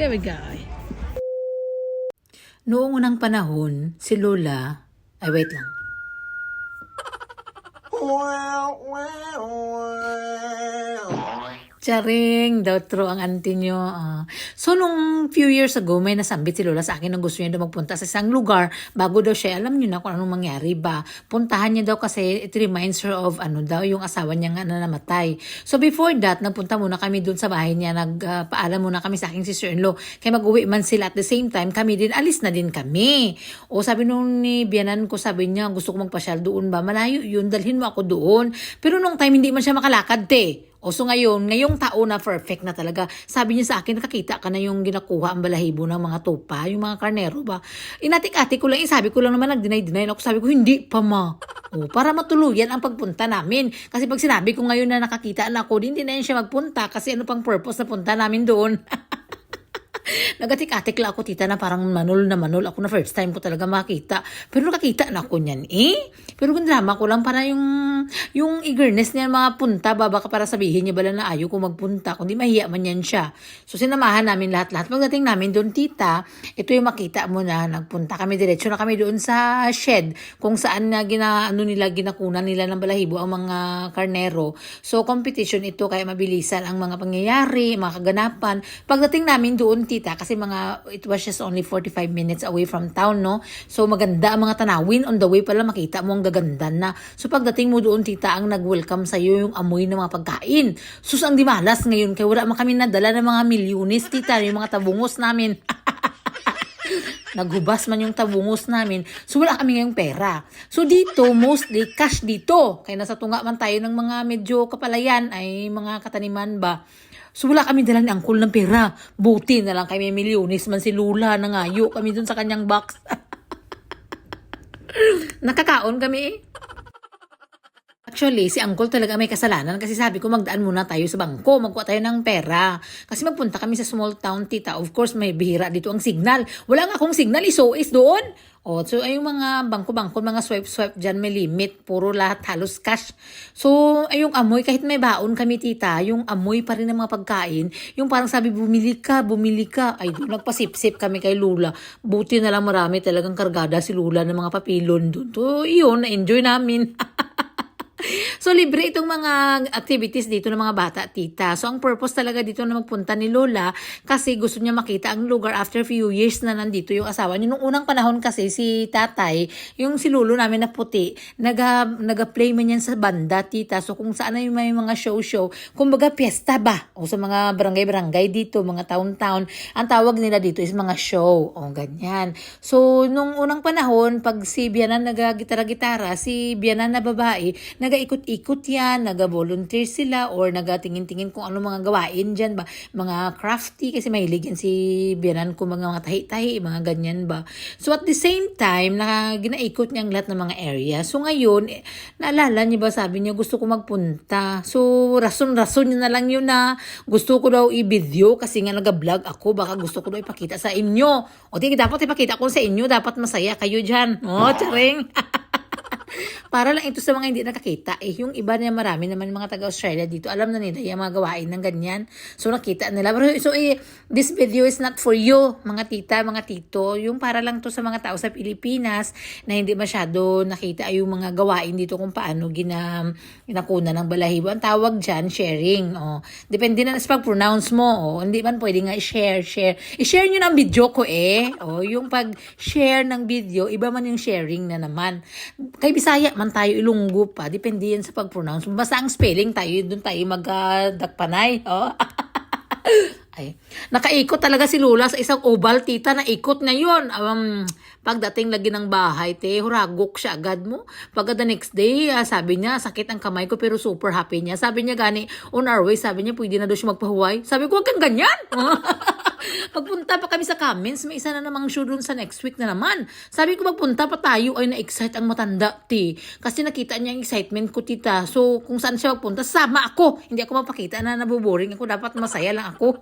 There we go. Noong unang panahon, si Lola, ay wait lang. Charing, daw true ang auntie nyo. So, nung few years ago, may nasambit si Lola sa akin na gusto niya daw magpunta sa isang lugar bago daw siya, alam niyo na kung anong mangyari ba. Puntahan niya daw kasi it reminds her of yung asawa niya nga na namatay. So, before that, nagpunta muna kami dun sa bahay niya, nagpaalam muna kami sa aking sister-in-law. Kaya mag-uwi man sila at the same time, kami din, alis na din kami. O sabi nung ni biyanan ko, sabi niya, gusto ko magpasyal doon ba? Malayo yun, dalhin mo ako doon. Pero nung time, hindi man siya makalakad, te. O so ngayong taon na perfect na talaga. Sabi niya sa akin, nakakita ka na yung ginakuha ang balahibo ng mga tupa, yung mga karnero ba. Inatik-atik ko lang, sabi ko lang naman, nag-deny ako. Sabi ko, hindi pa ma. O, para matuluyan ang pagpunta namin. Kasi pag sinabi ko ngayon na nakakita na ako, hindi na yun siya magpunta. Kasi ano pang purpose na punta namin doon. Nagatik-atik lang ako, tita, na parang manol na manol. Ako na first time ko talaga makita. Pero nakakita na ako niyan, Pero kung drama ko lang para yung eagerness niya mga punta, baka para sabihin niya bala na ayaw ko magpunta. Kundi mahiya man yan siya. So sinamahan namin lahat-lahat. Pagdating namin doon, tita, ito yung makita mo na nagpunta kami, diretso na kami doon sa shed. Kung saan na ginakunan nila ng balahibo ang mga karnero. So competition ito, kaya mabilisan ang mga pangyayari, mga kaganapan. Pagdating namin doon, tita, kasi it was just only 45 minutes away from town, no? So maganda ang mga tanawin, on the way pala makita mo ang gaganda na. So pagdating mo doon, tita, ang nag-welcome sa'yo yung amoy ng mga pagkain. Sus, ang di malas ngayon, kaya wala man kami nadala ng mga milyones, tita, yung mga tabungos namin. Naghubas man yung tabungos namin. So wala kami ngayong pera. So dito, mostly cash dito. Kaya nasa tunga man tayo ng mga medyo kapalayan, ay mga kataniman ba. So wala kami dala ni Angkol ng pera. Buti na lang kami milyones man si Lula, nangayo kami dun sa kanyang box. Nakakaon kami. Actually, si Uncle talaga may kasalanan kasi sabi ko magdaan muna tayo sa bangko, magkuha tayo ng pera. Kasi magpunta kami sa small town, tita. Of course, may bihira dito ang signal. Wala nga akong signal, SOS doon. So ay yung mga bangko-bangko, mga swipe-swipe dyan, may limit. Puro lahat halos cash. So, ay yung amoy, kahit may baon kami, tita, yung amoy pa rin ng mga pagkain. Yung parang sabi, bumili ka. Ay, doon nagpasip-sip kami kay Lula. Buti na lang marami talagang kargada si Lula ng mga papilon doon. So, yun, na-enjoy namin. So, libre itong mga activities dito ng mga bata, tita. So, ang purpose talaga dito na magpunta ni Lola kasi gusto niya makita ang lugar after few years na nandito yung asawa niya. Nung unang panahon kasi, si tatay, yung si Lolo namin na puti, naga-play man yan sa banda, tita. So, kung saan na yung may mga show-show, kumbaga piyesta ba? O sa mga barangay-barangay dito, mga town-town, ang tawag nila dito is mga show. O, ganyan. So, nung unang panahon, pag si Bianan nagagitara-gitara, si Bianan na babae, nagaikot-ikot yan, naga-volunteer sila or nagatingin-tingin kung ano mga gawain dyan ba, mga crafty kasi mahilig yan si biyanan ko, mga tahi-tahi, mga ganyan ba. So at the same time, ginaikot niya ang lahat ng mga area. So ngayon, naalala niya ba, sabi niya gusto ko magpunta. So rason-rason niya na lang yun na gusto ko daw i-video kasi nga nag-vlog ako, baka gusto ko daw ipakita sa inyo. O dapat ipakita ko sa inyo, dapat masaya kayo dyan. O, charing. Para lang ito sa mga hindi nakakita. Yung iba niya marami naman mga taga-Australia dito. Alam na nila yung mga gawain ng ganyan. So nakita nila. Pero this video is not for you, mga tita, mga tito. Yung para lang to sa mga tao sa Pilipinas na hindi masyado nakita yung mga gawain dito kung paano ginakuna ng balahibo. Ang tawag dyan, sharing. Depende na sa pag-pronounce mo. Hindi man pwede nga i-share. I-share nyo ng video ko yung pag-share ng video, iba man yung sharing na naman. Kay Bisaya man tayo, Ilonggo pa, depende yan sa pag-pronounce. Basta ang spelling tayo, doon tayo magdakpanay. Ay, nakaikot talaga si Lola sa isang oval, tita, na ikot na yun. Pagdating lagi ng bahay, huragok siya agad mo. Pagka the next day, sabi niya, sakit ang kamay ko pero super happy niya. Sabi niya gani, on our way, sabi niya, pwede na daw siya magpahuway. Sabi ko, wag kang ganyan. Pagpunta pa kami sa comments, may isa na namang show dun sa next week na naman. Sabi ko, magpunta pa tayo, ay na-excite ang matanda, kasi nakita niya ang excitement ko, tita. So, kung saan siya magpunta, sama ako. Hindi ako mapakita na nabuboring ako. Dapat masaya lang ako.